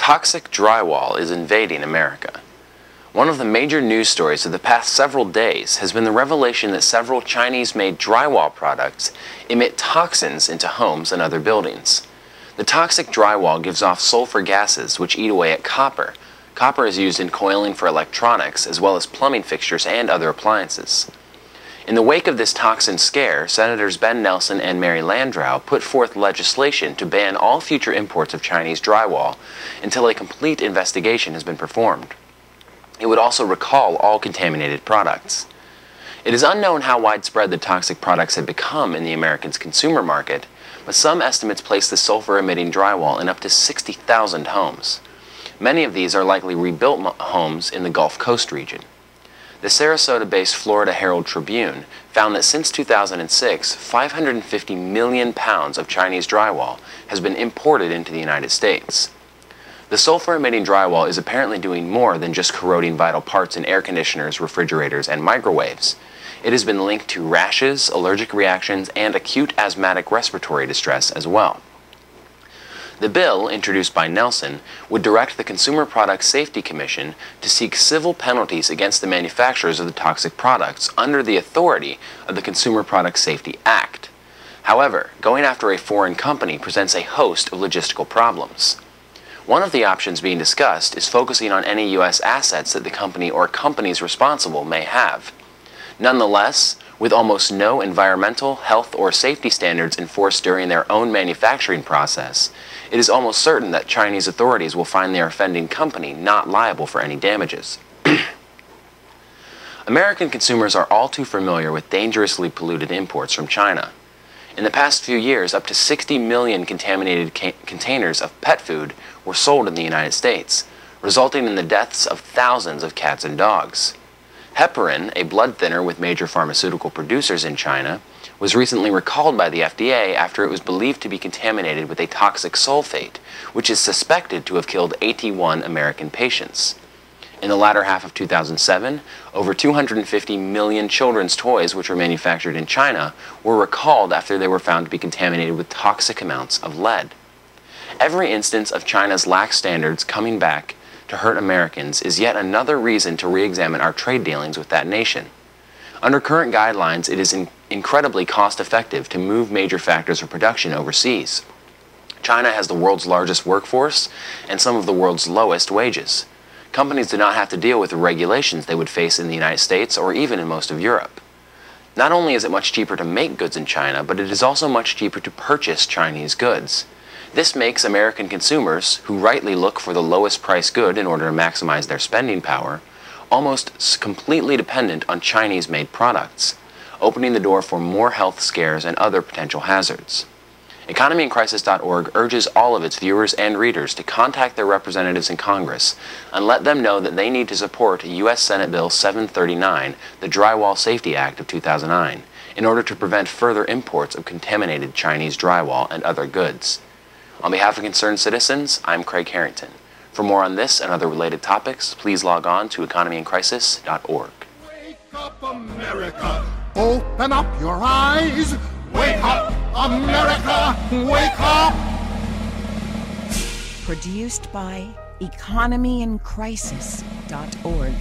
Toxic drywall is invading America. One of the major news stories of the past several days has been the revelation that several Chinese-made drywall products emit toxins into homes and other buildings. The toxic drywall gives off sulfur gases which eat away at copper. Copper is used in coiling for electronics as well as plumbing fixtures and other appliances. In the wake of this toxin scare, Senators Ben Nelson and Mary Landrieu put forth legislation to ban all future imports of Chinese drywall until a complete investigation has been performed. It would also recall all contaminated products. It is unknown how widespread the toxic products have become in the American consumer market, but some estimates place the sulfur-emitting drywall in up to 60,000 homes. Many of these are likely rebuilt homes in the Gulf Coast region. The Sarasota-based Florida Herald-Tribune found that since 2006, 550 million pounds of Chinese drywall has been imported into the United States. The sulfur-emitting drywall is apparently doing more than just corroding vital parts in air conditioners, refrigerators, and microwaves. It has been linked to rashes, allergic reactions, and acute asthmatic respiratory distress as well. The bill, introduced by Nelson, would direct the Consumer Product Safety Commission to seek civil penalties against the manufacturers of the toxic products under the authority of the Consumer Product Safety Act. However, going after a foreign company presents a host of logistical problems. One of the options being discussed is focusing on any U.S. assets that the company or companies responsible may have. Nonetheless, with almost no environmental, health, or safety standards enforced during their own manufacturing process, it is almost certain that Chinese authorities will find their offending company not liable for any damages. American consumers are all too familiar with dangerously polluted imports from China. In the past few years, up to 60 million contaminated containers of pet food were sold in the United States, resulting in the deaths of thousands of cats and dogs. Heparin, a blood thinner with major pharmaceutical producers in China, was recently recalled by the FDA after it was believed to be contaminated with a toxic sulfate, which is suspected to have killed 81 American patients. In the latter half of 2007, over 250 million children's toys which were manufactured in China were recalled after they were found to be contaminated with toxic amounts of lead. Every instance of China's lax standards coming back to hurt Americans is yet another reason to re-examine our trade dealings with that nation. Under current guidelines, it is incredibly cost-effective to move major factors of production overseas. China has the world's largest workforce and some of the world's lowest wages. Companies do not have to deal with the regulations they would face in the United States or even in most of Europe. Not only is it much cheaper to make goods in China, but it is also much cheaper to purchase Chinese goods. This makes American consumers, who rightly look for the lowest price good in order to maximize their spending power, almost completely dependent on Chinese-made products, opening the door for more health scares and other potential hazards. EconomyInCrisis.org urges all of its viewers and readers to contact their representatives in Congress and let them know that they need to support U.S. Senate Bill 739, the Drywall Safety Act of 2009, in order to prevent further imports of contaminated Chinese drywall and other goods. On behalf of concerned citizens, I'm Craig Harrington. For more on this and other related topics, please log on to EconomyInCrisis.org. Wake up, America! Open up your eyes! Wake up, America! Wake up! Produced by EconomyInCrisis.org.